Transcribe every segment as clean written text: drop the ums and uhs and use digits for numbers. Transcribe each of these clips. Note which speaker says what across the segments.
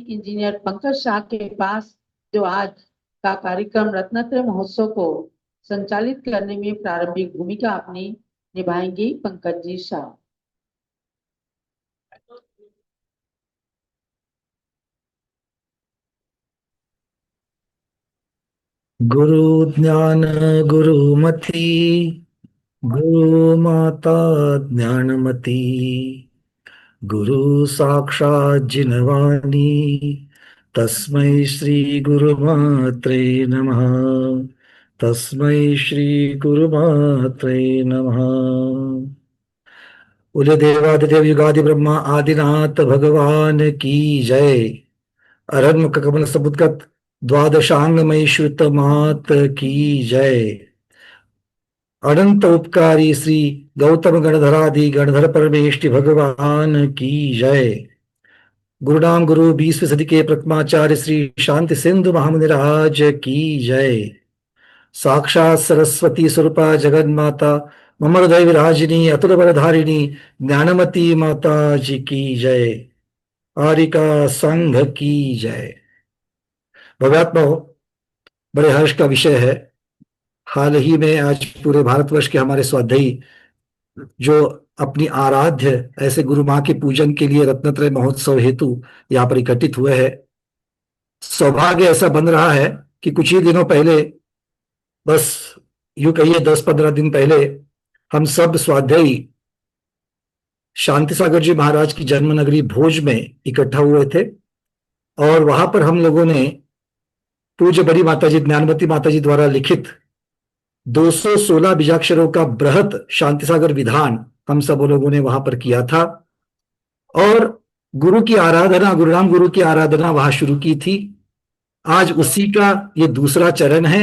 Speaker 1: Engineer Pankaj Shah के पास, जो आज का कार्यक्रम रत्नत्रय महोत्सव को संचालित करने में प्रारंभिक भूमिका अपनी निभाएंगी। पंकज जी शाह।
Speaker 2: गुरु ज्ञान गुरुमति, गुरु माता ज्ञानमती, गुरु साक्षात् जिनवाणी, तस्मै श्री गुरुमात्रे नमः। तस्मै श्री गुरुमात्रे नमः। बोले देवादिदेव युगादि ब्रह्मा आदिनाथ भगवान की जय। अरण्य कमल समुद्गत द्वादशांगमयी श्रुत मात की जय। अनंत उपकारी श्री गौतम गणधरादि गणधर परमेष्टि भगवान की जय। गुरुनाम गुरु 20वीं सदी के प्रथमाचार्य श्री शांति सिंधु महामुनिराज की जय। साक्षात सरस्वती स्वरूपा जगन माता मम हृदय विराजिनी अतुल बलधारिणी ज्ञानमती माता जी की जय। आरिका संघ की जय। भव्यात्मा हो, बड़े हर्ष का विषय है। हाल ही में आज पूरे भारतवर्ष के हमारे स्वाध्यायी जो अपनी आराध्य ऐसे गुरु मां के पूजन के लिए रत्नत्रय महोत्सव हेतु यहाँ पर इकट्ठित हुए हैं। सौभाग्य ऐसा बन रहा है कि कुछ ही दिनों पहले, बस यूं कहिए 10-15 दिन पहले, हम सब स्वाध्यायी शांति सागर जी महाराज की जन्म नगरी भोज में इकट्ठा हुए थे और वहां पर हम लोगों ने पूज्य बड़ी माता जी ज्ञानवती माता जी द्वारा लिखित 216 बीजाक्षरों का बृहत शांति सागर विधान हम सब लोगों ने वहां पर किया था और गुरु की आराधना, गुरुराम गुरु की आराधना वहां शुरू की थी। आज उसी का ये दूसरा चरण है।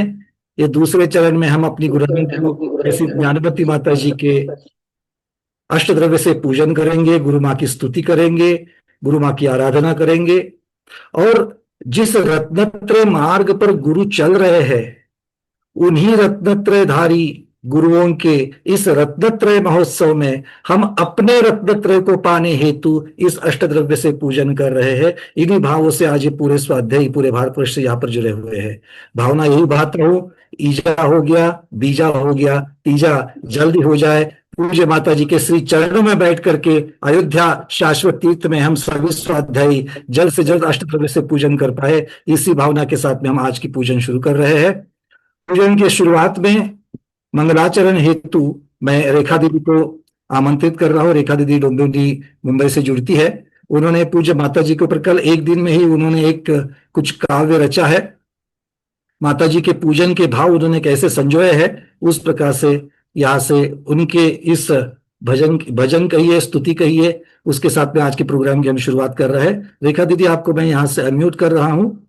Speaker 2: ये दूसरे चरण में हम अपनी गुरुराम गुरु ऐसी ज्ञानवती माता जी के अष्टद्रव्य से पूजन करेंगे, गुरु माँ की स्तुति करेंगे, गुरु माँ की आराधना करेंगे और जिस रत्नत्रय मार्ग पर गुरु चल रहे हैं उन्हीं रत्नत्रयधारी गुरुओं के इस रत्नत्रय महोत्सव में हम अपने रत्नत्रय को पाने हेतु इस अष्टद्रव्य से पूजन कर रहे हैं। इन्हीं भावों से आज ये पूरे स्वाध्यायी पूरे भारतवर्ष से यहाँ पर जुड़े हुए हैं। भावना यही बात रहो, ईजा हो गया, बीजा हो गया, तीजा जल्दी हो जाए। पूज्य माता जी के श्री चरणों में बैठ करके अयोध्या शाश्वत तीर्थ में हम सभी स्वाध्यायी जल्द से जल्द अष्टद्रव्य से पूजन कर पाए, इसी भावना के साथ में हम आज की पूजन शुरू कर रहे हैं। पूजन की शुरुआत में मंगलाचरण हेतु मैं रेखा दीदी को आमंत्रित कर रहा हूँ। रेखा दीदी डोंबिवली मुंबई से जुड़ती है। उन्होंने पूज्य माता जी के ऊपर कल एक दिन में ही उन्होंने एक कुछ काव्य रचा है। माता जी के पूजन के भाव उन्होंने कैसे संजोए हैं उस प्रकार से यहाँ से उनके इस भजन भजन कहिए, स्तुति कहिए, उसके साथ में आज के प्रोग्राम की हम शुरुआत कर रहे हैं। रेखा दीदी, आपको मैं यहाँ से अनम्यूट कर रहा हूँ,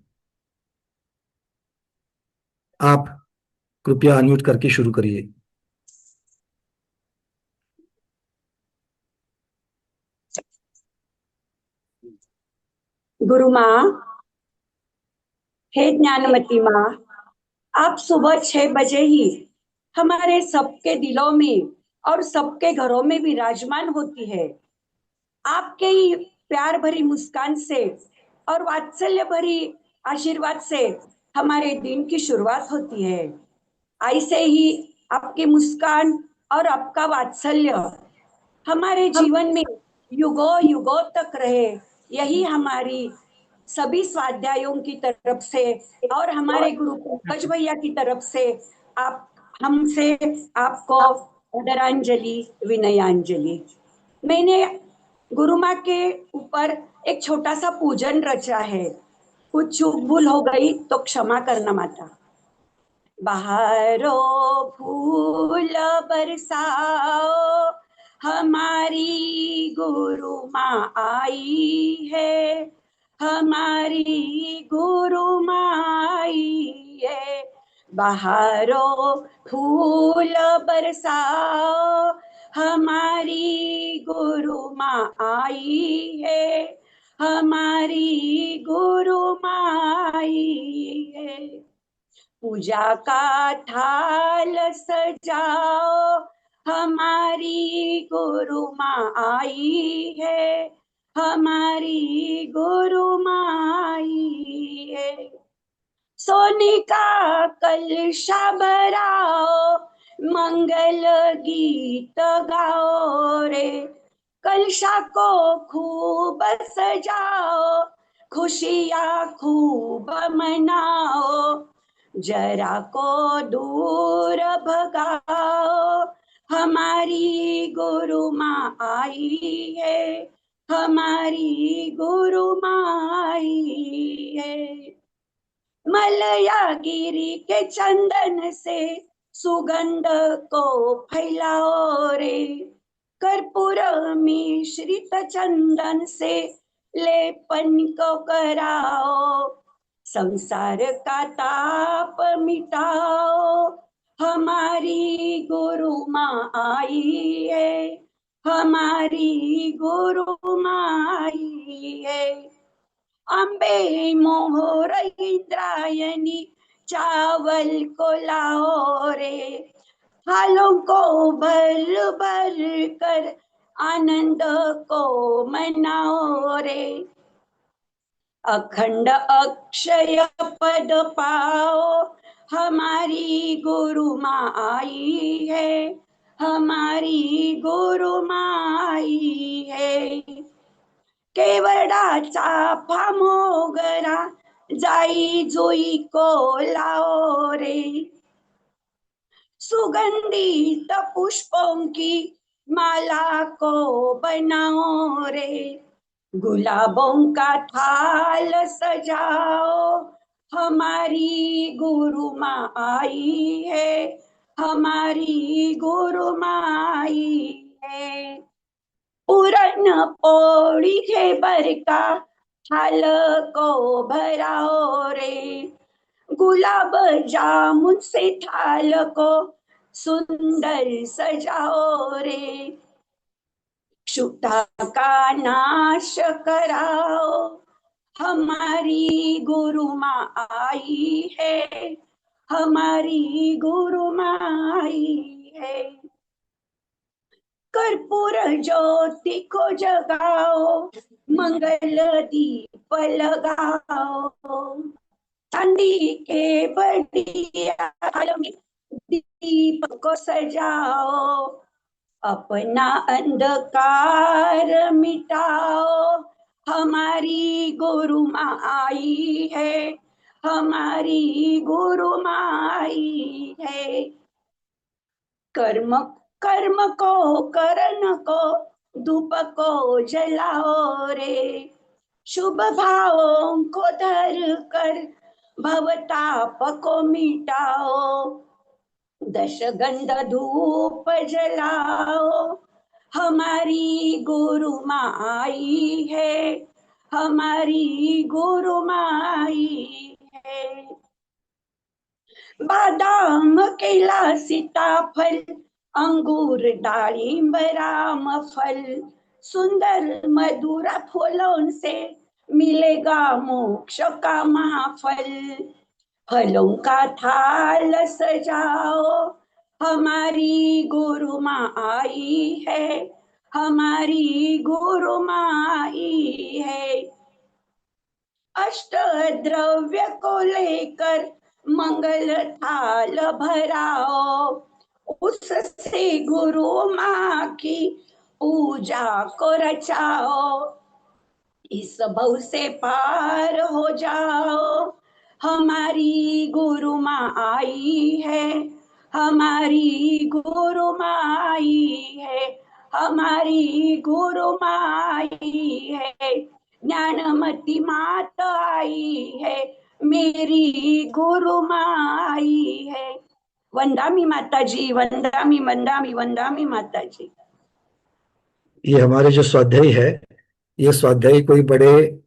Speaker 2: आप कृपया अनम्यूट करके शुरू करिए।
Speaker 3: गुरु माँ, हे ज्ञानमती माँ, आप सुबह 6 बजे ही हमारे सबके दिलों में और सबके घरों में विराजमान होती है। आपके ही प्यार भरी मुस्कान से और वात्सल्य भरी आशीर्वाद से हमारे दिन की शुरुआत होती है। ऐसे ही आपकी मुस्कान और आपका वात्सल्य हमारे जीवन में युगों युगों तक रहे, यही हमारी सभी स्वाध्यायों की तरफ से और हमारे गुरु पंकज भैया की तरफ से आप हमसे आपको आदरांजलि, विनयांजलि। मैंने गुरु माँ के ऊपर एक छोटा सा पूजन रचा है, कुछ चूक भूल हो गई तो क्षमा करना माता। बहारो फूल बरसाओ, हमारी गुरु माँ आई है, हमारी गुरु माँ आई है। बहारो फूल बरसाओ, हमारी गुरु माँ आई है, हमारी गुरु माँ आई है। पूजा का थाल सजाओ, हमारी गुरु माँ आई है, हमारी गुरु माई है। सोने का कलशा भराओ, मंगल गीत गाओ रे। कलशा को खूब सजाओ, खुशियाँ खूब मनाओ। जरा को दूर भगाओ, हमारी गुरु माँ आई है, हमारी गुरु माई है। मलयागिरी के चंदन से सुगंध को फैलाओ रे। कर्पूर मिश्रित चंदन से लेपन को कराओ। संसार का ताप मिटाओ, हमारी गुरु माँ आई है, हमारी गुरु माँ आई है। अम्बे मोहर इंद्रायणी चावल को लाओ रे। थालों को भर भर कर आनंद को मनाओ रे। अखंड अक्षय पद पाओ, हमारी गुरु माँ आई है, हमारी गुरु माँ आई है। केवडाचा मोगरा जाई जुई को लाओ रे। सुगंधित पुष्पों की माला को बनाओ रे। गुलाबों का थाल सजाओ, हमारी गुरु माँ आई है, हमारी गुरु माँ आई है। पूरन पोड़ी के बरका थाल को भराओ रे। गुलाब जामुन से थाल को सुंदर सजाओ रे। क्षुधा का नाश कराओ, हमारी गुरु माँ आई है, हमारी गुरु माँ आई है। कर्पूर ज्योति को जगाओ, मंगल दीप लगाओ। चांदी के बढ़िया थाल में दीप को सजाओ। अपना अंधकार मिटाओ, हमारी गुरु माँ आई है, हमारी गुरु माँ आई है। कर्म कर्म को करण को धूप को जलाओ रे। शुभ भावों को धर कर भवताप को मिटाओ। दशगंध धूप जलाओ, हमारी गुरु माँ आई है, हमारी गुरु माँ आई है। बादाम केला सीताफल अंगूर दालिम राम फल, सुंदर मधुर फूलों से मिलेगा मोक्ष का महाफल। फलों का थाल सजाओ, हमारी गुरु माँ आई है, हमारी गुरु माँ आई है। अष्ट द्रव्य को लेकर मंगल थाल भराओ, उससे गुरु माँ की पूजा को रचाओ। इस भव से पार हो जाओ, हमारी गुरु माँ आई है, हमारी गुरु माँ आई है, हमारी गुरु माँ आई है। ज्ञानमती माता आई है, मेरी गुरु माँ आई है। वंदामी माता जी, वंदामी वंदामी वंदामी माता जी।
Speaker 2: ये हमारे जो स्वाध्यायी है, ये स्वाध्यायी कोई बड़े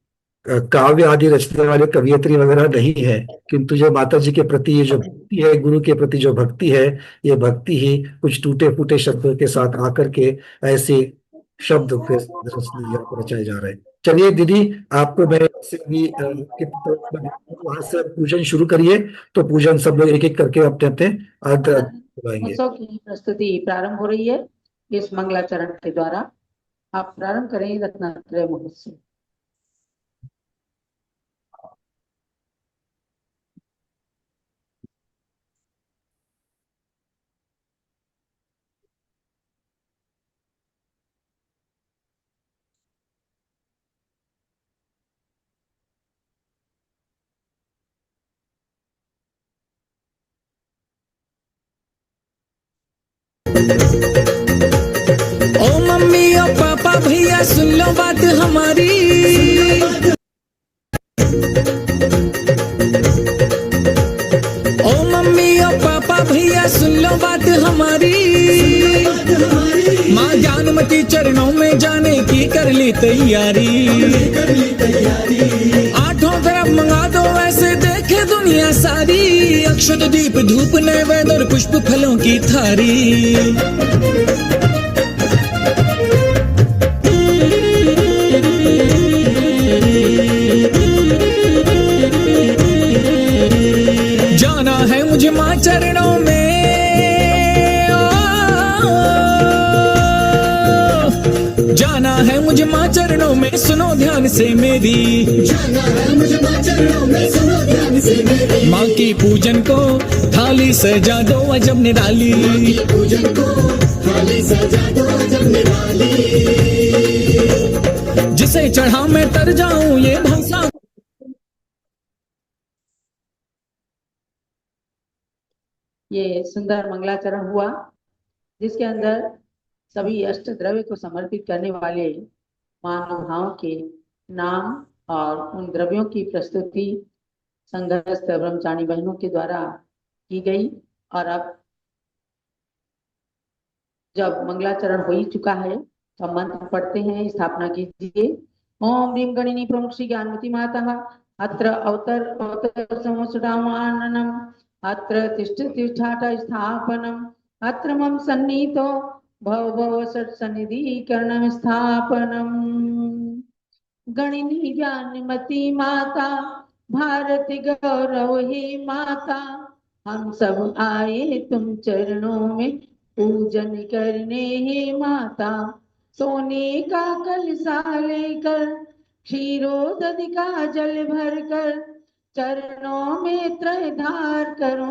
Speaker 2: काव्य आदि रचने वाले कवियत्री वगैरह नहीं है, किंतु जो माता जी के प्रति ये जो भक्ति है, गुरु के प्रति जो भक्ति है, ये भक्ति ही कुछ टूटे फूटे शब्दों के साथ आकर के ऐसे शब्द के यहाँ पर रचाए जा रहे हैं। चलिए दीदी, आपको मैं से भी वहां से पूजन शुरू करिए, तो पूजन सब लोग एक एक करके अपने अपने बुलाएंगे।
Speaker 1: महोत्सव की प्रस्तुति प्रारंभ हो रही है इस मंगलाचरण के द्वारा। आप प्रारंभ करें रत्नत्रय महोत्सव।
Speaker 4: ओ मम्मी ओ पापा भैया सुन लो बात हमारी। ओ मम्मी ओ पापा भैया सुन लो बात हमारी। माँ ज्ञानमती चरणों में जाने की कर ली तैयारी। आठों तरफ मंगा दो ऐसे देखे दुनिया सारी। अक्षत दीप धूप नैवेद्य और पुष्प फलों की थारी। जाना है मुझे माँ चरणों में। जाना है मुझे माँ चरणों में सुनो ध्यान से मेरी।
Speaker 5: जाना है मुझे माँ चरणों में सुनो ध्यान से मेरी।
Speaker 4: माँ की पूजन को थाली सजा दो अजब निराली।
Speaker 5: माँ की पूजन को थाली सजा दो अजब निराली।
Speaker 4: जिसे चढ़ा मैं तर जाऊं ये भंसा।
Speaker 1: ये सुंदर मंगलाचरण हुआ, जिसके अंदर सभी अष्ट द्रव्य को समर्पित करने वाले महानुभावों के नाम और उन द्रव्यों की प्रस्तुति संघस्थ ब्रह्मचारी बहनों के द्वारा की गई। और अब जब मंगलाचरण हो ही चुका है तो अब मंत्र पढ़ते हैं। स्थापना कीजिए। ओम ह्रीं गणिनी प्रमुख श्री ज्ञानमती माता अत्र अवतर समोसुडामाननम अत्र तिष्ठ तिष्ठाट स्थापनम अत्र मम सन्नीतो भव भव सत् सन्निधिकरणम स्थापनम। गणिनी ज्ञानमती माता भारती गौरव हे माता हम सब आए तुम चरणों में पूजन करने हे माता। सोने का कलशा लेकर क्षीरोदधि का जल भरकर चरणों में त्रय धार करो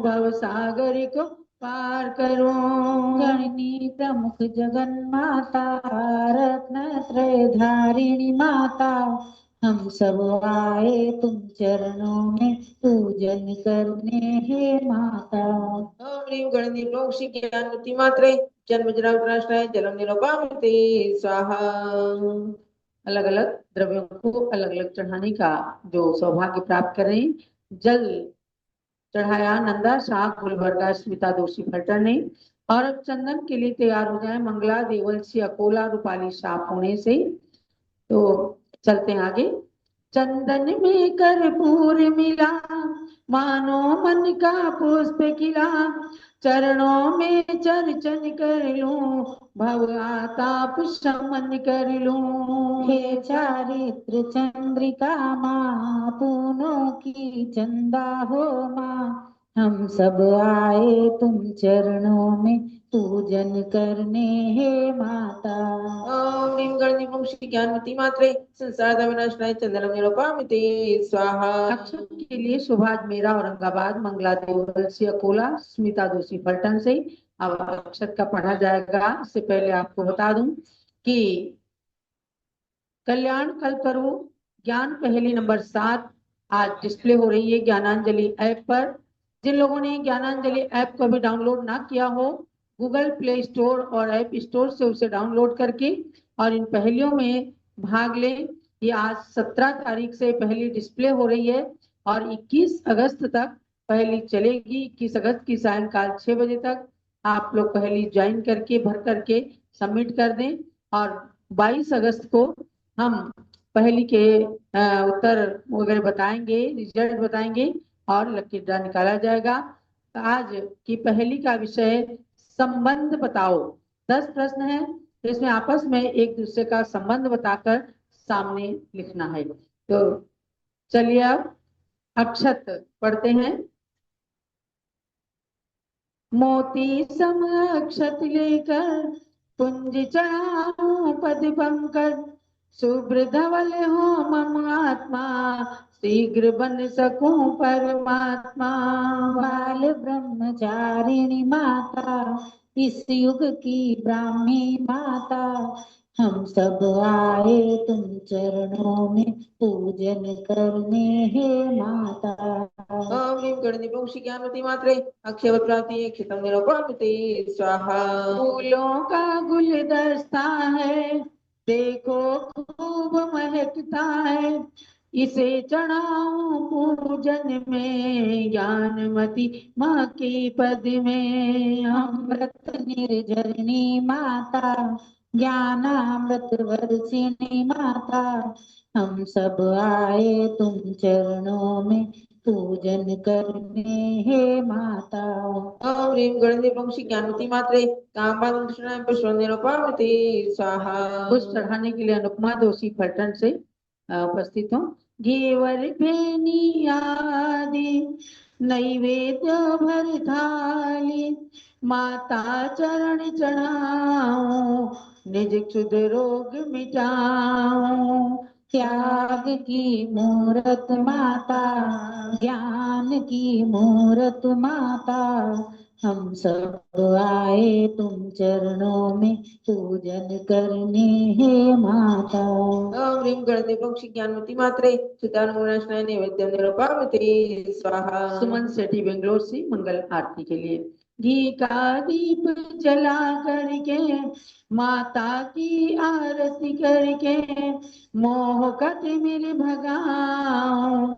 Speaker 1: भव सागर को पार करो।
Speaker 6: गणिनी प्रमुख जगन माता रत्न त्रय धारिणी माता हम सब आए तुम चरणों में पूजन करने हे माता।
Speaker 1: ओम ह्रीं गणिनी प्रमुख श्री ज्ञानमती मात्रे जन्म जराय जलम निलोपामते स्वाहा। अलग अलग द्रव्यों को अलग अलग चढ़ाने का जो सौभाग्य प्राप्त करें। जल चढ़ाया नंदा शाह गुलबर्गा स्मिता दोषी फल्टर ने। और अब चंदन के लिए तैयार हो जाए मंगला देवल से अकोला रूपाली शाह पुणे से। तो चलते हैं आगे। चंदन में कर्पूर मिला मानो मन का पुष्प खिला चरणों में चर्चन कर लूं भव आताप शमन कर लूं।
Speaker 6: हे चारित्र चंद्रिका माँ पूनों की चंदा हो माँ हम सब आए तुम चरणों में पूजन करने हे माता।
Speaker 1: ओम ह्रीं गणिनी प्रमुख श्री ज्ञानमती मात्रे संसार विनाशनाय चंदनम निलोपामते स्वाहा। अक्षर के लिए सुभाष मेरा औरंगाबाद मंगला देवल से अकोला स्मिता दोषी फल्टन से। अब अक्षर का पढ़ा जाएगा। इससे पहले आपको बता दूं कि कल्याण कल्पतरु ज्ञान पहेली नंबर 7 आज डिस्प्ले हो रही है ज्ञानांजलि ऐप पर। जिन लोगों ने ज्ञानांजलि ऐप को अभी डाउनलोड ना किया हो, गूगल प्ले स्टोर और ऐप स्टोर से उसे डाउनलोड करके और इन पहेलियों में भाग लें। ये आज 17 तारीख से पहेली डिस्प्ले हो रही है और 21 अगस्त तक पहेली चलेगी। 21 अगस्त की सायंकाल 6 बजे तक आप लोग पहेली ज्वाइन करके भर करके सबमिट कर दें। और 22 अगस्त को हम पहेली के उत्तर वगैरह बताएंगे, रिजल्ट बताएंगे और लकी ड्रा निकाला जाएगा। आज की पहेली का विषय संबंध बताओ। 10 प्रश्न है, तो इसमें आपस में एक दूसरे का संबंध बताकर सामने लिखना है। तो चलिए अब अक्षत पढ़ते हैं। मोती सम अक्षत लेकर कुंज चढ़ाऊं पद पंकज, शुभ्र धवल हो मम आत्मा, शीघ्र बन सकूं परमात्मा।
Speaker 6: बाल ब्रह्मचारिणी माता, इस युग की ब्राह्मी माता, हम सब आए तुम चरणों में पूजन करने हे माता।
Speaker 1: ओम ह्रीं गणनिभं ज्ञानवती मात्रे, अक्षय प्राप्ति क्षितम निरूपमते स्वाहा। फूलों का गुलदस्ता है, देखो खूब महकता है, इसे चढ़ाऊं पूजन में, ज्ञानमती माँ की पद में।
Speaker 6: अमृत निर्झरिणी माता, ज्ञानामृत वर्षिणी माता, हम सब आए तुम चरणों में पूजन करने हे माता।
Speaker 1: ओम ह्रीं गणनिभं ज्ञानवती मात्रे, कामबाण पुष्प निरूपमते स्वाहा। पुष्प चढ़ाने के लिए अनुपमा दोषी पलटन से उपस्थित हूँ। घेवर फेनी आदि नैवेद्य भर थाली, माता चरण चढ़ाऊं, निज क्षुद रोग मिटाऊं।
Speaker 6: त्याग की मूरत माता, ज्ञान की मूरत माता, हम सब आए तुम चरणों में पूजन करने हे माता।
Speaker 1: ओम ह्रीं गणनिभं ज्ञानवती मात्रे, चिदानुगुणाश्रय नैवेद्यं निरूपमते स्वाहा। सुमन सेठी बेंगलोर से मंगल आरती के लिए। घी का दीप जला करके, माता की आरती करके, मोह का तिमिर भगाऊं,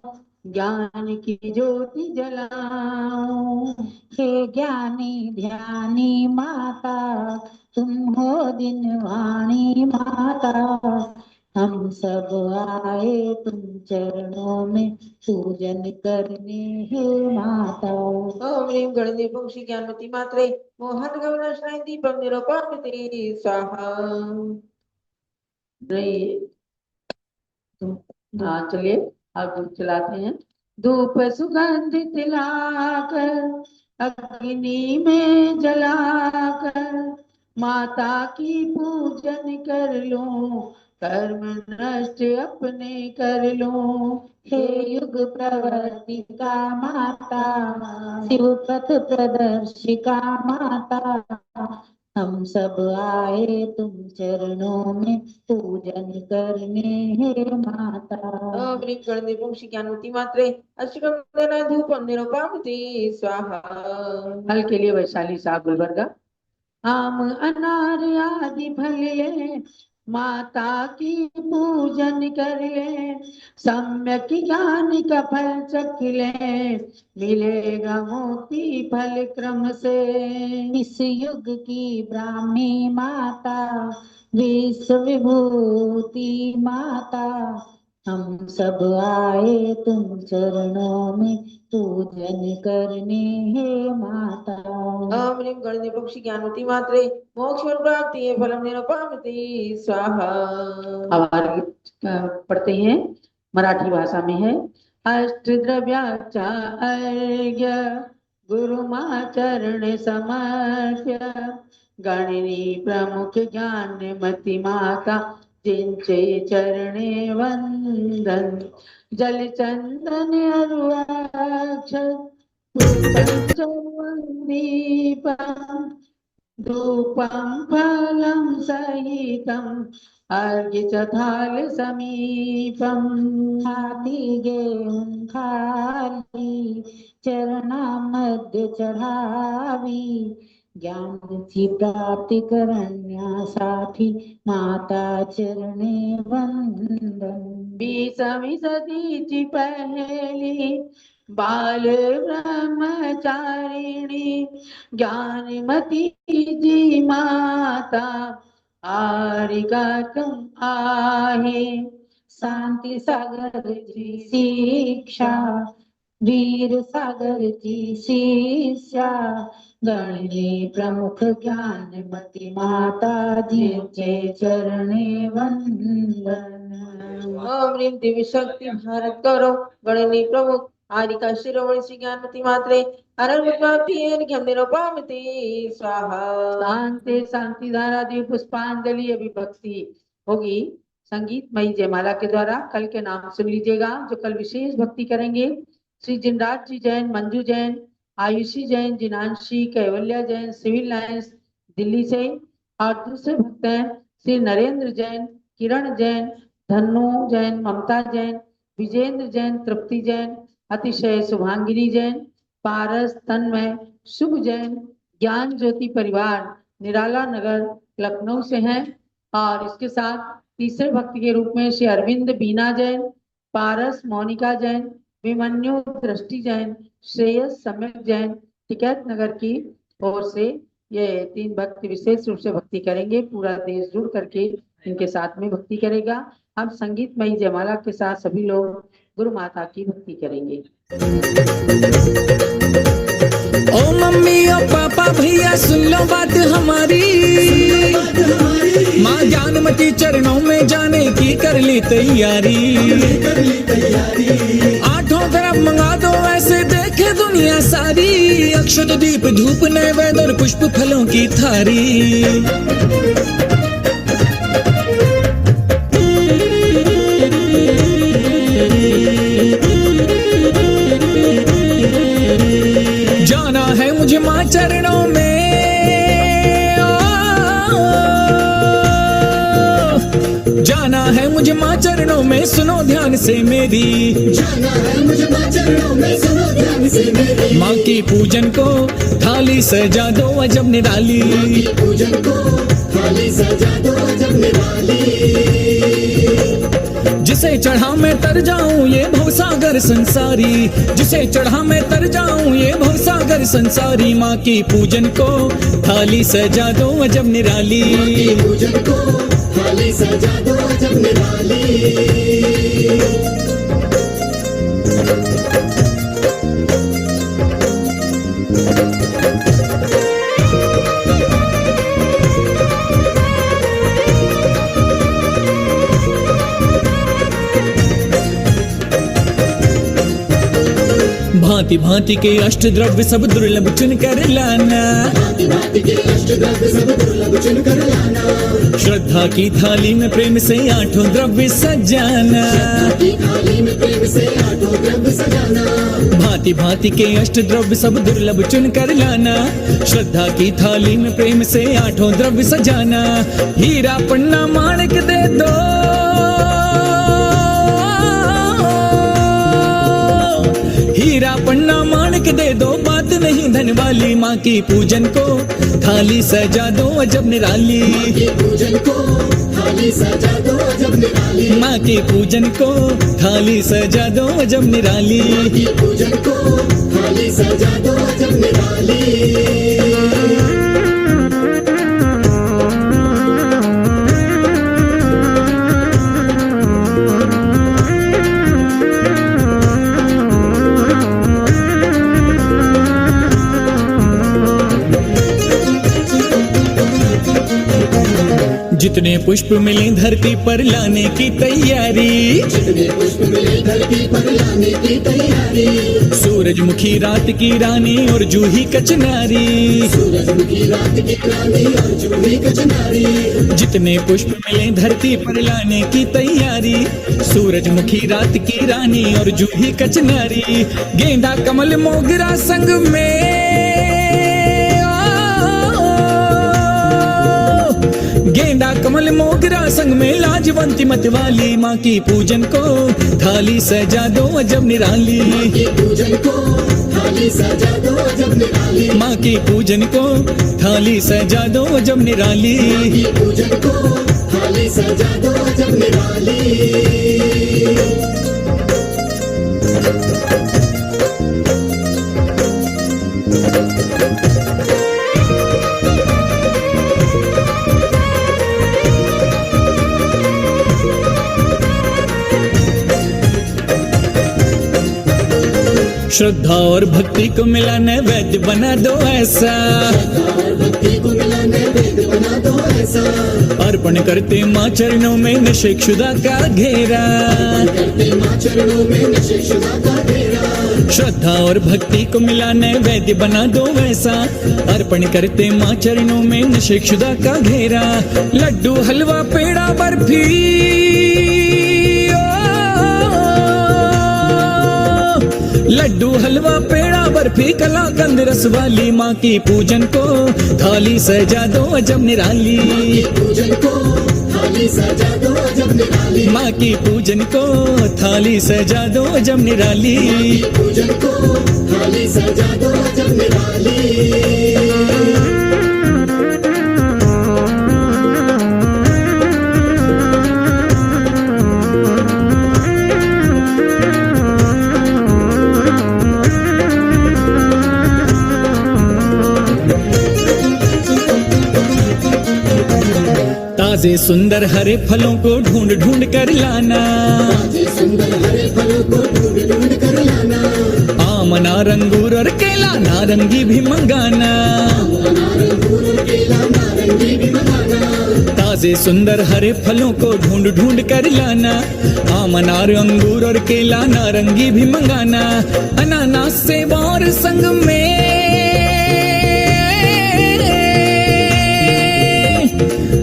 Speaker 1: ज्ञान की ज्योति जलाऊं।
Speaker 6: हे ज्ञानी ध्यानी माता, तुम हो दिनवाणी माता, हम सब आए तुम चरणों में पूजन करने हे माता।
Speaker 1: ओम ह्रीं गणनिभं ज्ञानवती मात्रे, मोहन गमनाश्रय दीपं निरूपमते स्वाहा। नहीं चलिए अब चलाते हैं। धूप सुगंधित लाकर, अग्नि में जलाकर, माता की पूजन कर लूं, कर्म नष्ट अपने कर लूं।
Speaker 6: हे युग प्रवर्तिका माता, शिव पथ प्रदर्शिका माता, हम सब आए तुम चरणों में पूजन करने हे माता।
Speaker 1: ओम ह्रीं गणनिभं ज्ञानवती मात्रे, अष्टकं धूपं निरूपमते स्वाहा। फल के लिए वैशाली साहब गुलबर्गा। आम अनार आदि फल ले, माता की पूजन कर ले, सम्यक ज्ञान का फल चख ले, मिलेगा मुक्ति फल क्रम से।
Speaker 6: इस युग की ब्राह्मी माता, विश्व विभूति माता, हम सब आए तुम चरणों में पूजन करने हे माता।
Speaker 1: ओम ह्रीं गणनिभं ज्ञानवती मात्रे, मोक्ष प्राप्ति फलम निरूपमते स्वाहा। अब पढ़ते हैं, मराठी भाषा में है। अष्टद्रव्याचा अर्घ्य, गुरुमा चरण समर्प्य, गणनी प्रमुख ज्ञानमती माता, जिनचे चरणे वंदन। जल चंदन अरुआक्षर, दीपं धूपं फलं सहितं, अर्घ्य च थाल समीपं।
Speaker 6: हाथी घेऊन खाली चरणामध्ये चढावी, ज्ञानाची प्राप्ती करण्यासाठी माता चरणे वंदन।
Speaker 1: 20वीं सदीची पहली बाल ब्रह्मचारिणी, ज्ञानमती जी माता, आरिका तुम आहे।
Speaker 6: शांती सागरची शिक्षा, वीर सागरची शिष्या, गणनी प्रमुख ज्ञानमती माता, जिचे चरणे वंदन।
Speaker 1: ओम ह्रीं दिव्य शक्ति भारत करो, गणनी प्रमुख आदिका शिरोमणि श्री ज्ञानमती मात्रे अरण्यप्राप्तियेन निरोपामति स्वाहा। शांति शांति धारा दी पुष्पांजलि अभी भक्ति होगी संगीतमयी जयमाला के द्वारा। कल के नाम सुन लीजिएगा जो कल विशेष भक्ति करेंगे। श्री जिनराज जी जैन, मंजू जैन, आयुषी जैन, जिनांशी, कैवल्या जैन, सिविल लाइन्स दिल्ली से। और दूसरे भक्त हैं श्री नरेंद्र जैन, किरण जैन, धनु जैन, ममता जैन, विजेंद्र जैन, तृप्ति जैन, अतिशय शुभांगिनी जैन, पारस, तन्मय, शुभ जैन, ज्ञान ज्योति परिवार निराला नगर लखनऊ से हैं। और इसके साथ तीसरे भक्त के रूप में श्री अरविंद बीना जैन, पारस, मोनिका जैन, विमन्यु दृष्टि जैन, श्रेयस सम्यक जैन टिकैत नगर की ओर से ये 3 भक्त विशेष रूप से भक्ति करेंगे। पूरा देश जुड़ करके इनके साथ में भक्ति करेगा। हम संगीतमयी जयमाला के साथ सभी लोग गुरु माता की भक्ति करेंगे।
Speaker 4: ओ मम्मी ओ पापा भैया सुन लो बात हमारी, माँ ज्ञानमती चरणों में जाने की कर ली तैयारी। 8 तरफ मंगा दो ऐसे देखे दुनिया सारी, अक्षत दीप धूप नैवेद्य और पुष्प फलों की थारी। जाना है मुझे माँ चरणों में, जाना है मुझे माँ चरणों में, सुनो ध्यान से मेरी।
Speaker 5: जाना है मुझे माँ चरणों में, सुनो ध्यान से मेरी।
Speaker 4: माँ की पूजन को थाली सजा दो अजब निराली,
Speaker 5: माँ की पूजन को थाली सजा दो अजब निराली।
Speaker 4: जिसे चढ़ा मैं तर जाऊं ये भवसागर संसारी, जिसे चढ़ा मैं तर जाऊं ये भवसागर संसारी। माँ की पूजन को थाली सजा दो अजब निराली,
Speaker 5: माँ की पूजन को थाली सजा दो अजब निराली।
Speaker 4: भांति भांति के अष्ट द्रव्य सब दुर्लभ चुन कर लाना,
Speaker 5: भांति भांति के अष्ट द्रव्य सब दुर्लभ चुन कर लाना।
Speaker 4: श्रद्धा की थाली में प्रेम से 8 द्रव्य सजाना,
Speaker 5: श्रद्धा की थाली में प्रेम से 8 द्रव्य सजाना।
Speaker 4: भांति भांति के अष्ट द्रव्य सब दुर्लभ चुन कर लाना, श्रद्धा की थाली में प्रेम से 8 द्रव्य सजाना। हीरा पन्ना माणिक दे दो, हीरा पन्ना माणिक दे दो, बात नहीं धन वाली। माँ की पूजन को थाली सजा दो अजब निराली,
Speaker 5: माँ की पूजन को थाली सजा दो अजब निराली।
Speaker 4: माँ की पूजन को थाली सजा दो अजब निराली।
Speaker 5: माँ की पूजन को थाली सजा दो अजब निराली।
Speaker 4: जितने पुष्प मिले धरती पर लाने की तैयारी,
Speaker 5: जितने पुष्प मिले धरती पर लाने की तैयारी।
Speaker 4: सूरजमुखी रात की रानी और जूही कचनारी,
Speaker 5: सूरजमुखी रात की रानी और जूही कचनारी।
Speaker 4: जितने पुष्प मिले धरती पर लाने की तैयारी, सूरजमुखी रात की रानी और जूही कचनारी। गेंदा कमल मोगरा संग में, गेंदा कमल मोगरा संग में लाजवंती मत वाली। माँ की पूजन को थाली सजा दो अजब निराली,
Speaker 5: माँ की पूजन को थाली सजा दो अजब निराली।
Speaker 4: माँ की पूजन को थाली सजा दो अजब निराली।
Speaker 5: माँ की पूजन को थाली सजा दो अजब निराली।
Speaker 4: श्रद्धा और भक्ति को मिला नैवेद्य बना दो ऐसा,
Speaker 5: श्रद्धा और भक्ति को मिला नैवेद्य बना दो ऐसा।
Speaker 4: अर्पण करते माँ चरणों में नशे शुदा का घेरा,
Speaker 5: करते माँ चरणों में नशे शुदा का घेरा।
Speaker 4: श्रद्धा और भक्ति को मिला नैवेद्य बना दो वैसा, अर्पण करते माँ चरणों में नशेक्षुदा का घेरा। लड्डू हलवा पेड़ा बर्फी, लड्डू हलवा पेड़ा बर्फी कलाकंद रस वाली माँ की पूजन को थाली सजा दो अजब निराली।
Speaker 5: पूजन को थाली सजा दो अजब निराली।
Speaker 4: माँ की पूजन को थाली सजा दो अजब निराली।
Speaker 5: पूजन को थाली सजा दो अजब निराली।
Speaker 4: ताजे सुंदर हरे फलों को ढूंढ ढूंढ कर लाना,
Speaker 5: सुंदर हरे फलों को ढूंढ ढूंढ कर लाना।
Speaker 4: आम अनार अंगूर और केला नारंगी भी मंगाना,
Speaker 5: अंगूर और केला नारंगी भी मंगाना।
Speaker 4: ताजे सुंदर हरे फलों को ढूंढ ढूंढ कर लाना, आम अनार अंगूर और केला नारंगी भी मंगाना। अनानास सेब और संग में,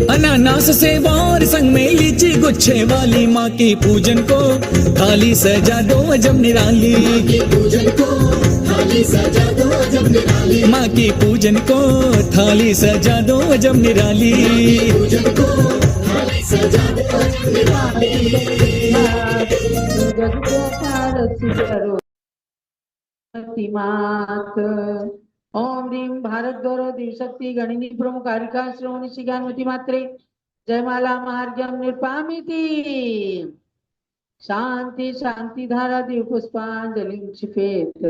Speaker 4: अनानास सेब और संग में लीची गुच्छे वाली माँ की पूजन को थाली सजा दो अजब निराली।
Speaker 5: पूजन को थाली सजा दो अजब निराली।
Speaker 4: माँ की पूजन को थाली सजा दो अजब निराली।
Speaker 5: पूजन को थाली सजा दो अजब निराली।
Speaker 1: मात ओम ह्रीं भारत गौरव दिवशक्ति गणिनी प्रमुख कारिका श्रवणी शिज्ञानवती मात्रे जयमाला महार्घ्यम निर्पामिति। शांति शांति धारा दिव पुष्पांजलि क्षिपेत।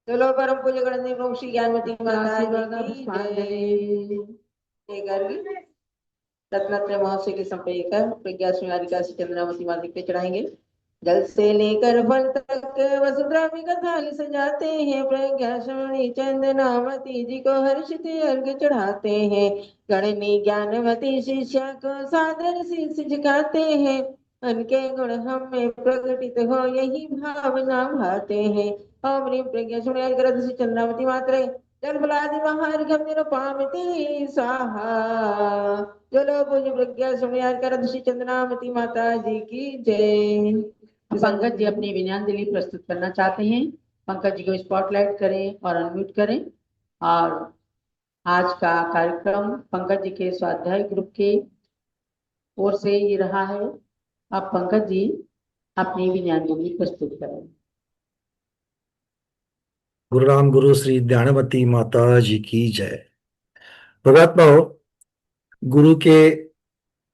Speaker 1: चलो परम पूज्य गणिनी प्रमुख श्री ज्ञानवती माता पुष्पांजलि लेकर रत्नत्रय महोत्सव के संपेकर प्रज्ञा श्रृंगारिका से चंद्रावती माता पे चढ़ाएंगे। जल से लेकर फल तक वसुंधरा में थाली सजाते हैं। प्रज्ञा श्रवणी चंदनावती जी को हर्षित अर्घ्य चढ़ाते हैं। गणनी ज्ञानवती शिष्या को सादर शीश झुकाते हैं। उनके गुण हम में प्रकटित हो यही भावना भाते हैं। ओम ह्रीं प्रज्ञा श्रवणी चंद्रावती मात्रे जल फलादि महार्घ्यम निरुपामिति स्वाहा। चलो पूज्य प्रज्ञा श्रवणी चंद्रावती माता जी की जय। पंकज जी अपनी विनयांजलि प्रस्तुत करना चाहते हैं। पंकज जी को स्पॉटलाइट करें और अनम्यूट करें। और आज का कार्यक्रम पंकज जी के स्वाध्याय ग्रुप के ओर से ये रहा है। अब पंकज जी अपनी विनयांजलि प्रस्तुत करें।
Speaker 2: गुरु राम गुरु श्री ज्ञानवती माता जी की जय। भगवत्माओ, गुरु के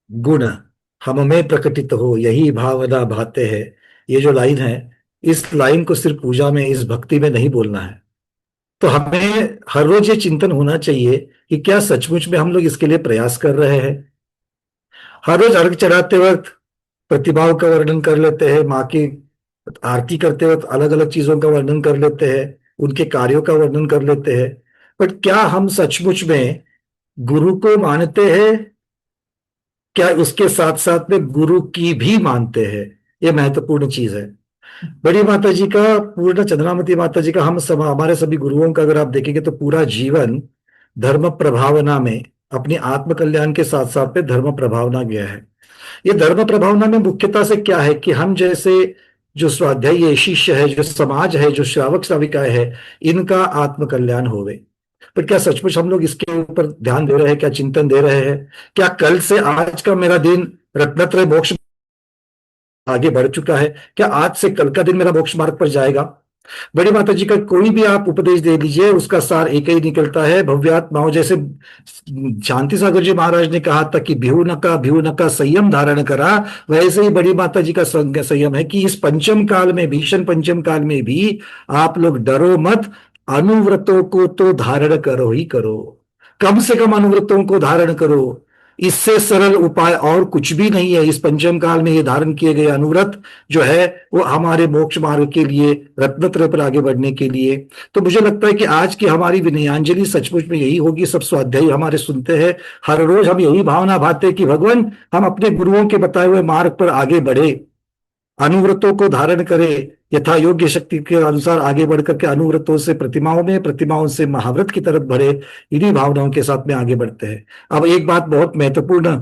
Speaker 2: गुण हम में प्रकटित हो यही भावना भाते हैं, ये जो लाइन है, इस लाइन को सिर्फ पूजा में, इस भक्ति में नहीं बोलना है। तो हमें हर रोज ये चिंतन होना चाहिए कि क्या सचमुच में हम लोग इसके लिए प्रयास कर रहे हैं। हर रोज अर्घ चढ़ाते वक्त प्रतिभाओं का वर्णन कर लेते हैं, माँ की आरती करते वक्त अलग अलग चीजों का वर्णन कर लेते हैं, उनके कार्यों का वर्णन कर लेते हैं, बट क्या हम सचमुच में गुरु को मानते हैं? क्या उसके साथ साथ में गुरु की भी मानते हैं? ये महत्वपूर्ण चीज है। बड़ी माता जी का, पूर्ण चंद्रावती माता जी का, हमारे सभी गुरुओं का अगर आप देखेंगे तो पूरा जीवन धर्म प्रभावना में, अपनी आत्म कल्याण के साथ साथ में धर्म प्रभावना गया है। ये धर्म प्रभावना में मुख्यता से क्या है कि हम जैसे जो स्वाध्यायी शिष्य है, जो समाज है, जो श्रावक श्राविकाएं है, इनका आत्म कल्याण होवे। पर क्या सचमुच हम लोग इसके ऊपर ध्यान दे रहे हैं? क्या चिंतन दे रहे हैं? क्या कल से आज का मेरा दिन रत्नत्रय मोक्ष आगे बढ़ चुका है? क्या आज से कल का दिन मेरा मोक्ष मार्ग पर जाएगा? बड़ी माता जी का कोई भी आप उपदेश दे लीजिए, उसका सार एक ही निकलता है, भव्यात्माओं। जैसे शांति सागर जी महाराज ने कहा था कि भिहु नका संयम धारण करा, वैसे ही बड़ी माता जी का संयम है कि इस पंचम काल में, भीषण पंचम काल में भी आप लोग डरो मत, अनुव्रतों को तो धारण करो ही करो। कम से कम अनुव्रतों को धारण करो। इससे सरल उपाय और कुछ भी नहीं है। इस पंचम काल में ये धारण किए गए अनुव्रत जो है वो हमारे मोक्ष मार्ग के लिए, रत्नत्रय पर आगे बढ़ने के लिए। तो मुझे लगता है कि आज की हमारी विनयांजलि सचमुच में यही होगी। सब स्वाध्यायी हमारे सुनते हैं, हर रोज हम यही भावना भाते कि भगवान हम अपने गुरुओं के बताए हुए मार्ग पर आगे बढ़े। अनुव्रतों को धारण करे, यथा योग्य शक्ति के अनुसार आगे बढ़ करके अनुव्रतों से प्रतिमाओं में, प्रतिमाओं से महाव्रत की तरफ बढ़े, इन्हीं भावनाओं के साथ में आगे बढ़ते हैं। अब एक बात बहुत महत्वपूर्ण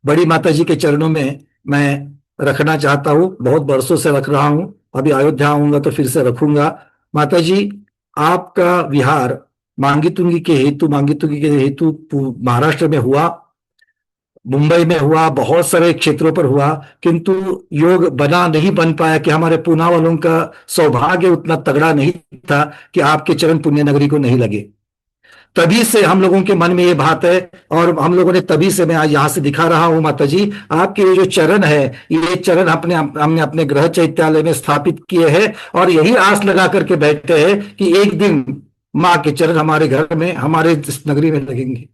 Speaker 2: बड़ी माता जी के चरणों में मैं रखना चाहता हूँ, बहुत बरसों से रख रहा हूँ, अभी अयोध्या आऊंगा तो फिर से रखूंगा। माता जी, आपका विहार मांगी तुंगी के हेतु महाराष्ट्र में हुआ, मुंबई में हुआ, बहुत सारे क्षेत्रों पर हुआ, किंतु योग नहीं बन पाया कि हमारे पूना वालों का सौभाग्य उतना तगड़ा नहीं था कि आपके चरण पुण्य नगरी को नहीं लगे। तभी से हम लोगों के मन में ये बात है, और हम लोगों ने तभी से, मैं आज यहाँ से दिखा रहा हूँ माता जी, आपके ये जो चरण है, ये चरण हमने अपने गृह चैत्यालय में स्थापित किए हैं, और यही आस लगा करके बैठे हैं कि एक दिन माँ के चरण हमारे घर में, हमारे इस नगरी में लगेंगे।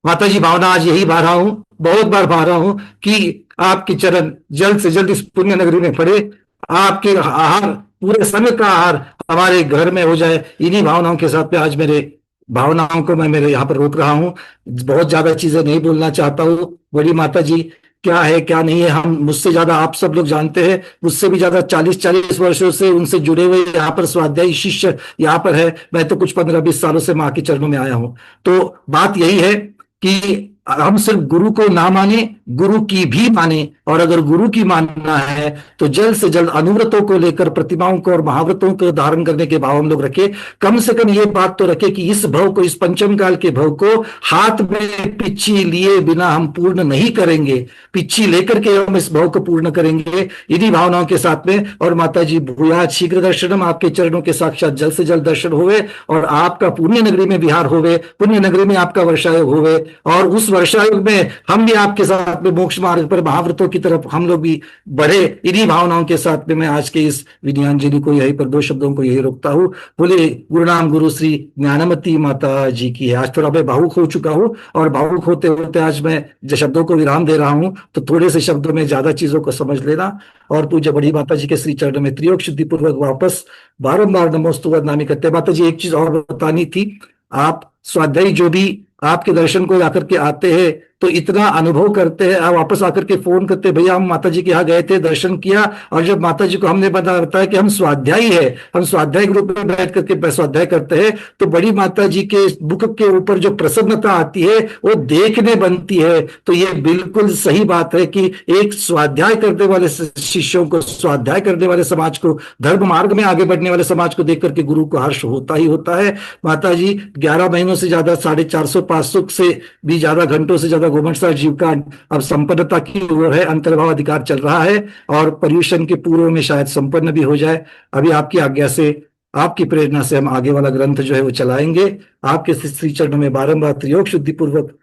Speaker 2: माता जी, भावना आज यही भा रहा हूं, बहुत बार भा रहा हूं कि आपके चरण जल्द से जल्द इस पुण्य नगरी में पड़े, आपके आहार, पूरे समय का आहार हमारे घर में हो जाए। इन्हीं भावनाओं के साथ में आज मेरे भावनाओं को मैं मेरे यहाँ पर रोक रहा हूँ, बहुत ज्यादा चीजें नहीं बोलना चाहता हूँ। बड़ी माता जी, क्या है क्या नहीं है, हम मुझसे ज्यादा आप सब लोग जानते हैं, मुझसे भी ज्यादा 40 वर्षों से उनसे जुड़े हुए यहाँ पर स्वाध्यायी शिष्य यहाँ पर है। मैं तो कुछ 15-20 सालों से माँ के चरणों में आया हूँ। तो बात यही है कि हम सिर्फ गुरु को ना माने, गुरु की भी माने, और अगर गुरु की मानना है तो जल्द से जल्द अनुव्रतों को लेकर, प्रतिमाओं को और महाव्रतों को धारण करने के भाव हम लोग रखे। कम से कम ये बात तो रखे कि इस भव को, इस पंचम काल के भव को हाथ में पिच्छी लिए बिना हम पूर्ण नहीं करेंगे, पिच्छी लेकर के हम इस भव को पूर्ण करेंगे, इन्हीं भावनाओं के साथ में। और माता जी, भूयात शीघ्र दर्शनम, आपके चरणों के साक्षात जल्द से जल्द दर्शन होवे, और आपका पुण्य नगरी में विहार होवे, पुण्य नगरी में आपका वर्षायोग होवे, और उस वर्षायुग में हम भी आपके साथ में मोक्ष मार्ग पर महाव्रतों की तरफ हम लोग भी बढ़े। इन्हीं भावनाओं के साथ में मैं आज के इस विनयांजलि को, यही पर 2 शब्दों को यही रोकता हूँ। बोले गुरु नाम गुरु श्री ज्ञानमती माता जी की है। आज थोड़ा मैं भावुक हो चुका हूँ, और भावुक होते होते आज मैं जो शब्दों को विराम दे रहा हूँ, तो थोड़े से शब्दों में ज्यादा चीजों को समझ लेना। और पूज्य बड़ी माता जी के श्री चरण में त्रियोग शुद्धि पूर्वक वापस बारंबार नमोस्तु बदनामी करते। माता जी, एक चीज और बतानी थी, आप स्वाध्यायी जो भी आपके दर्शन को आकर के आते हैं तो इतना अनुभव करते हैं, आप वापस आकर के फोन करते हैं, भैया हम माता जी के यहाँ गए थे, दर्शन किया, और जब माता जी को हमने बताया कि हम स्वाध्यायी है, हम स्वाध्याय ग्रुप में बैठ करके स्वाध्याय करते हैं, तो बड़ी माता जी के मुख के ऊपर जो प्रसन्नता आती है वो देखने बनती है। तो ये बिल्कुल सही बात है कि एक स्वाध्याय करने वाले शिष्यों को, स्वाध्याय करने वाले समाज को, धर्म मार्ग में आगे बढ़ने वाले समाज को देख करके गुरु को हर्ष होता ही होता है। माता जी, 11 महीनों से ज्यादा, 450-500 से भी ज्यादा घंटों से ज्यादा गोमटसा जीव का अब संपन्नता की ओर है, अंतर्भाव अधिकार चल रहा है, और पर्यूषण के पूर्व में शायद संपन्न भी हो जाए। अभी आपकी आज्ञा से, आपकी प्रेरणा से हम आगे वाला ग्रंथ जो है वो चलाएंगे। आपके श्री चरणों में बारंबार त्रियोग शुद्धि पूर्वक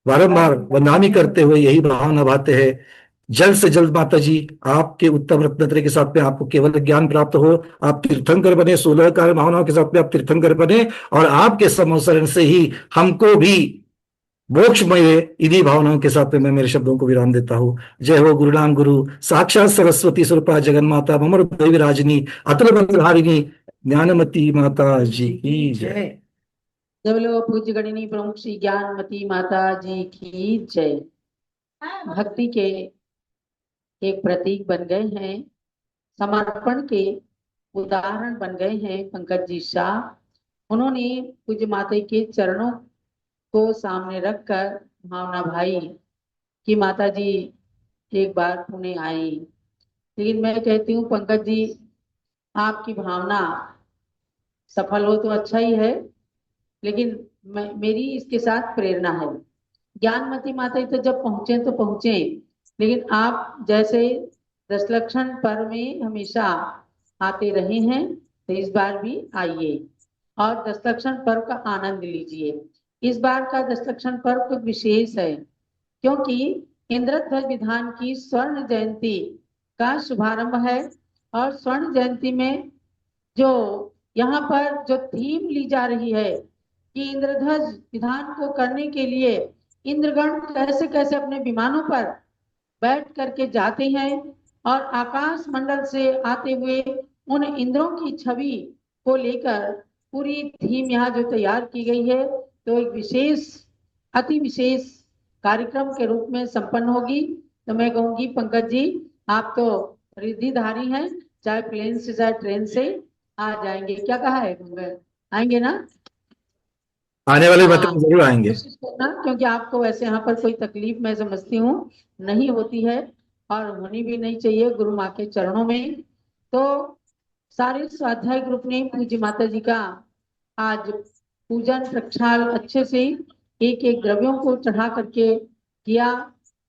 Speaker 2: बारंबार वंदनामी करते हुए यही भावना भाते हैं, जल्द से जल्द माता जी आपके उत्तम रत्नत्रय के साथ में आपको केवल ज्ञान प्राप्त हो, आप तीर्थंकर बने, 16 कार्य भावनाओं के साथ में आप तीर्थंकर बने, और आपके समोसरण से ही हमको भी मोक्ष मिले। इन्हीं भावनाओं के साथ में मैं मेरे शब्दों को विराम देता हूँ। जय हो गुरु नाम गुरु साक्षात सरस्वती स्वरूपा जगन्माता ममर देवी राजनी अतुल बलधारिणी ज्ञानमती माता जी की जय।
Speaker 1: जब लोग पूज्य गणिनी प्रमुख श्री ज्ञानमती माता जी की जय। भक्ति के एक प्रतीक बन गए हैं, समर्पण के उदाहरण बन गए हैं पंकज जी शाह। उन्होंने पूज्य माता के चरणों को सामने रखकर भावना भाई कि माता जी एक बार पुणे आई। लेकिन मैं कहती हूँ पंकज जी, आपकी भावना सफल हो तो अच्छा ही है, लेकिन मेरी इसके साथ प्रेरणा है। ज्ञानमती माता तो जब पहुंचे तो पहुंचे, लेकिन आप जैसे दशलक्षण पर्व में हमेशा आते रहे हैं, तो इस बार भी आइए और दशलक्षण पर्व का आनंद लीजिए। इस बार का दशलक्षण पर्व कुछ विशेष है, क्योंकि इंद्रध्वज विधान की स्वर्ण जयंती का शुभारंभ है, और स्वर्ण जयंती में जो यहाँ पर जो थीम ली जा रही है कि इंद्रध्वज विधान को करने के लिए इंद्रगण कैसे कैसे अपने विमानों पर बैठ करके जाते हैं, और आकाश मंडल से आते हुए उन इंद्रों की छवि को लेकर पूरी थीम यहाँ जो तैयार की गई है, तो एक विशेष, अति विशेष कार्यक्रम के रूप में संपन्न होगी। तो मैं कहूंगी पंकज जी, आप तो रिद्धिधारी हैं, चाहे प्लेन से चाहे ट्रेन से आ जाएंगे। क्या कहा है मंगल, आएंगे ना?
Speaker 2: आने वाले
Speaker 1: हाँ,
Speaker 2: वक्त में जरूर आएंगे।
Speaker 1: कोशिश करना, क्योंकि आपको वैसे यहाँ पर कोई तकलीफ मैं समझती हूँ नहीं होती है और होनी भी नहीं चाहिए गुरु माँ के चरणों में। तो सारे स्वाध्याय ग्रुप ने पूज्य माता जी का आज पूजन प्रक्षाल अच्छे से एक एक द्रव्यों को चढ़ा करके किया।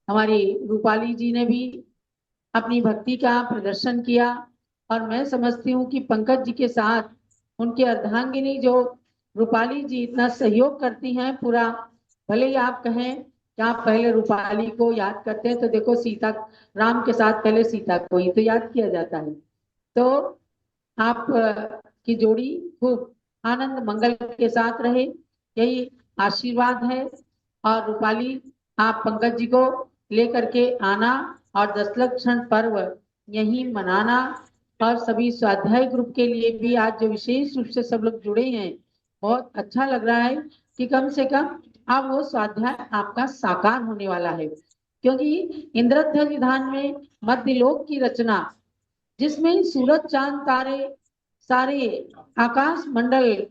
Speaker 1: हमारी रूपाली जी ने भी अपनी भक्ति का प्रदर्शन किया और मैं समझती हूँ कि पंकज जी के साथ उनकी अर्धांगिनी जो रूपाली जी इतना सहयोग करती हैं पूरा। भले ही आप कहें कि आप पहले रूपाली को याद करते हैं, तो देखो सीता राम के साथ पहले सीता को ही तो याद किया जाता है। तो आप की जोड़ी खूब आनंद मंगल के साथ रहे, यही आशीर्वाद है। और रूपाली, आप पंकज जी को लेकर के आना और दशलक्षण पर्व यही मनाना। और सभी स्वाध्याय ग्रुप के लिए भी आज जो विशेष रूप से सब लोग जुड़े हैं, बहुत अच्छा लग रहा है कि कम से कम अब वो स्वाध्याय आपका साकार होने वाला है। क्योंकि इंद्रध्वज विधान में मध्यलोक की रचना, जिसमें सूरज चांद तारे सारे आकाश मंडल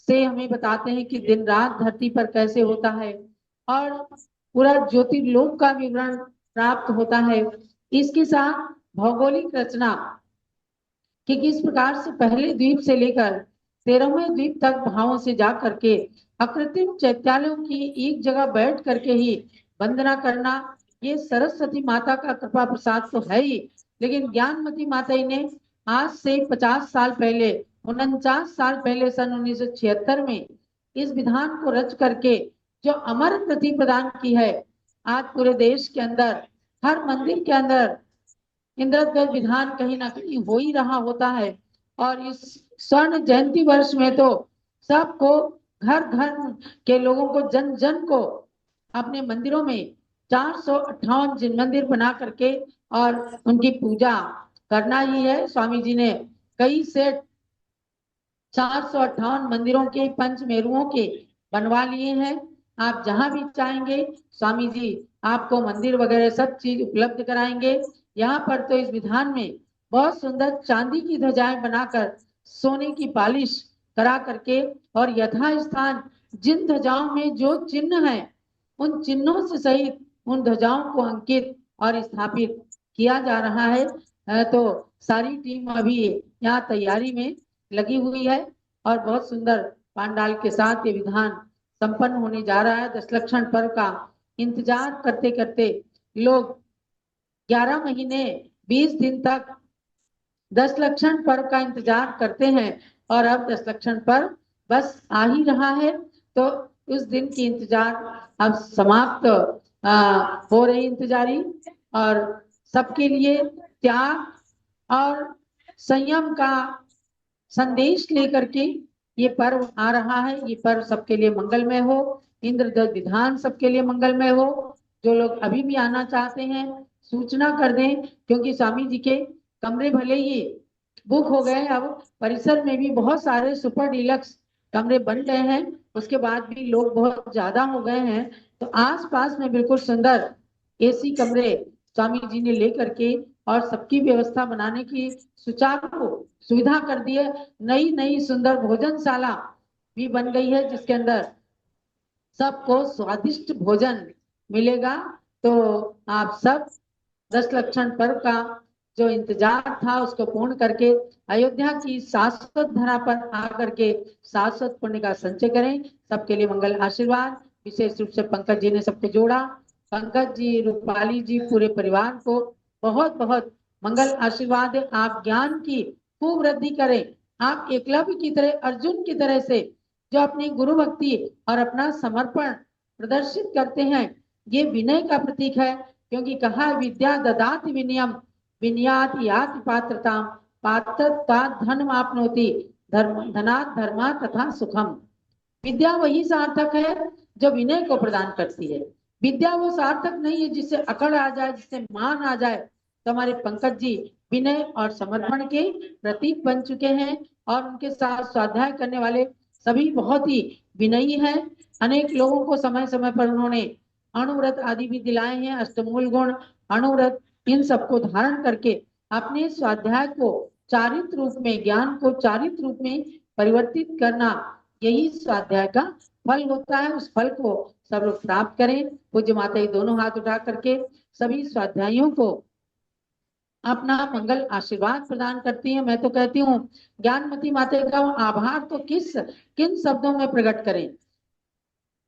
Speaker 1: से हमें बताते हैं कि दिन रात धरती पर कैसे होता है और पूरा ज्योतिर्लोक का विवरण प्राप्त होता है। इसके साथ भौगोलिक रचना कि किस प्रकार से पहले द्वीप से लेकर 13वें द्वीप तक भावों से जा करके अकृत्रिम चैत्यालयों की एक जगह बैठ करके ही वंदना करना, ये सरस्वती माता का कृपा प्रसाद तो है ही, लेकिन ज्ञानमती माता जी ने आज से 50 साल पहले 49 साल पहले सन 1976 में इस विधान को रच करके जो अमर कृति प्रदान की है। आज पूरे देश के अंदर हर मंदिर के अंदर इंद्रध्वज विधान कहीं ना कहीं हो ही रहा होता है। और इस स्वर्ण जयंती वर्ष में तो सबको, घर घर के लोगों को, जन जन को अपने मंदिरों में 458 जिन मंदिर बना करके और उनकी पूजा करना ही है। स्वामी जी ने कई सेट 458 मंदिरों के, पंच मेरुओं के बनवा लिए हैं। आप जहां भी चाहेंगे स्वामी जी आपको मंदिर वगैरह सब चीज उपलब्ध कराएंगे। यहाँ पर तो इस विधान में बहुत सुंदर चांदी की ध्वजाएं बनाकर सोने की पालिश करा करके और यथास्थान जिन ध्वजाओं में जो चिन्ह है उन चिन्हों से सहित उन ध्वजाओं को अंकित और स्थापित किया जा रहा है। तो सारी टीम अभी यहाँ तैयारी में लगी हुई है और बहुत सुंदर पांडाल के साथ ये विधान संपन्न होने जा रहा है। दशलक्षण पर्व का इंतजार करते करते लोग 11 महीने 20 दिन तक दशलक्षण पर्व का इंतजार करते हैं और अब दशलक्षण पर्व बस आ ही रहा है। तो उस दिन की इंतजार अब समाप्त हो रही इंतजारी, और सबके लिए त्याग और संयम का संदेश लेकर के ये पर्व आ रहा है। ये पर्व सबके लिए मंगलमय हो, इंद्रध्वज विधान सबके लिए मंगलमय हो। जो लोग अभी भी आना चाहते हैं सूचना कर दें, क्योंकि स्वामी जी के कमरे भले ही बुक हो गए, अब परिसर में भी बहुत सारे सुपर डिलक्स कमरे बन गए हैं, उसके बाद भी लोग बहुत ज्यादा हो गए हैं। तो आस पास में बिल्कुल सुंदर एसी कमरे स्वामी जी ने लेकर के और सबकी व्यवस्था बनाने की सुचारू सुविधा कर दी है। नई नई सुंदर भोजनशाला भी बन गई है, जिसके अंदर सबको स्वादिष्ट भोजन मिलेगा। तो आप सब दशलक्षण पर्व का जो इंतजार था उसको पूर्ण करके अयोध्या की शाश्वत धरा पर आकर के शाश्वत पुण्य का संचय करें। सबके लिए मंगल आशीर्वाद। विशेष रूप से पंकज जी ने सबको जोड़ा, पंकज जी, रूपाली जी, पूरे परिवार को बहुत बहुत मंगल आशीर्वाद है। आप ज्ञान की खूब वृद्धि करें। आप एकलव्य की तरह, अर्जुन की तरह से जो अपनी गुरु भक्ति और अपना समर्पण प्रदर्शित करते हैं, ये विनय का प्रतीक है। क्योंकि कहा विद्या ददाति विनयम विनयात याति पात्रता पात्रता धन आपनोति धनात् धर्मा तथा सुखम। विद्या वही सार्थक है जो विनय को प्रदान करती है। विद्या वो सार्थक नहीं है जिससे अकड़ आ जाए, जिससे मान आ जाए। तो हमारे पंकज जी विनय और समर्पण के प्रतीक बन चुके हैं और उनके साथ स्वाध्याय करने वाले सभी बहुत ही विनयी हैं। अनेक लोगों को समय समय पर उन्होंने अणुव्रत आदि भी दिलाए हैं। अष्टमूल गुण, अणुव्रत इन सबको धारण करके अपने स्वाध्याय को चारित्र रूप में, ज्ञान को चारित्र रूप में परिवर्तित करना, यही स्वाध्याय का फल होता है। उस फल को सब लोग प्राप्त करें। पूज्य माता जी दोनों हाथ उठा करके सभी स्वाध्यायियों को अपना मंगल आशीर्वाद प्रदान करती है। मैं तो कहती हूँ ज्ञानमती माता का आभार तो किन शब्दों में प्रकट करें,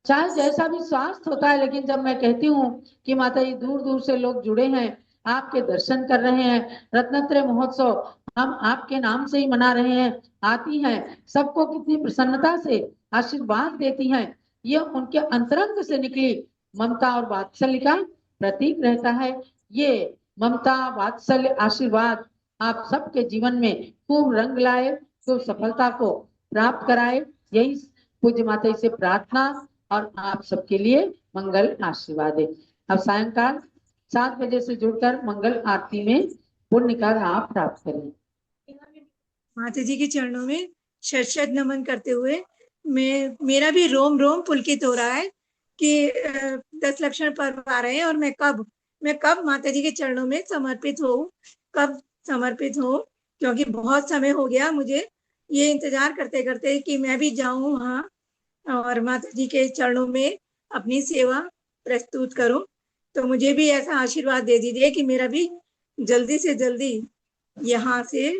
Speaker 1: चाहे जैसा भी स्वास्थ्य होता है, लेकिन जब मैं कहती हूँ कि माता जी दूर दूर से लोग जुड़े हैं, आपके दर्शन कर रहे हैं, रत्नत्रय महोत्सव हम आपके नाम से ही मना रहे हैं, आती हैं, सबको कितनी प्रसन्नता से आशीर्वाद देती हैं, ये उनके अंतरंग से निकली ममता और वात्सल्य का प्रतीक रहता है। ये ममता, वात्सल्य, आशीर्वाद आप सबके जीवन में खूब रंग लाए, खूब सफलता को प्राप्त कराए, यही पूज्य माता जी से प्रार्थना और आप सबके लिए मंगल आशीर्वाद है। अब सायंकाल 7 बजे से जुड़कर मंगल आरती में पुण्य का लाभ प्राप्त करें।
Speaker 7: माता जी के चरणों में शत नमन करते हुए मेरा भी रोम रोम पुलकित हो रहा है कि 10 लक्षण पर्व आ रहे हैं और मैं कब माता जी के चरणों में समर्पित हूँ, क्योंकि बहुत समय हो गया मुझे ये इंतजार करते करते कि मैं भी जाऊं वहाँ और माता जी के चरणों में अपनी सेवा प्रस्तुत करूं। तो मुझे भी ऐसा आशीर्वाद दे दीजिए कि मेरा भी जल्दी से जल्दी यहाँ से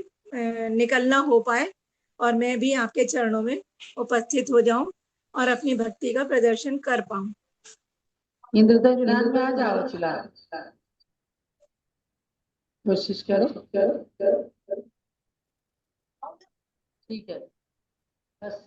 Speaker 7: निकलना हो पाए और मैं भी आपके चरणों में उपस्थित हो जाऊं और अपनी भक्ति का प्रदर्शन कर पाऊं।
Speaker 1: इंद्रदेव विधान में आ जाओ, चिल्ला कोशिश करो। ठीक है, बस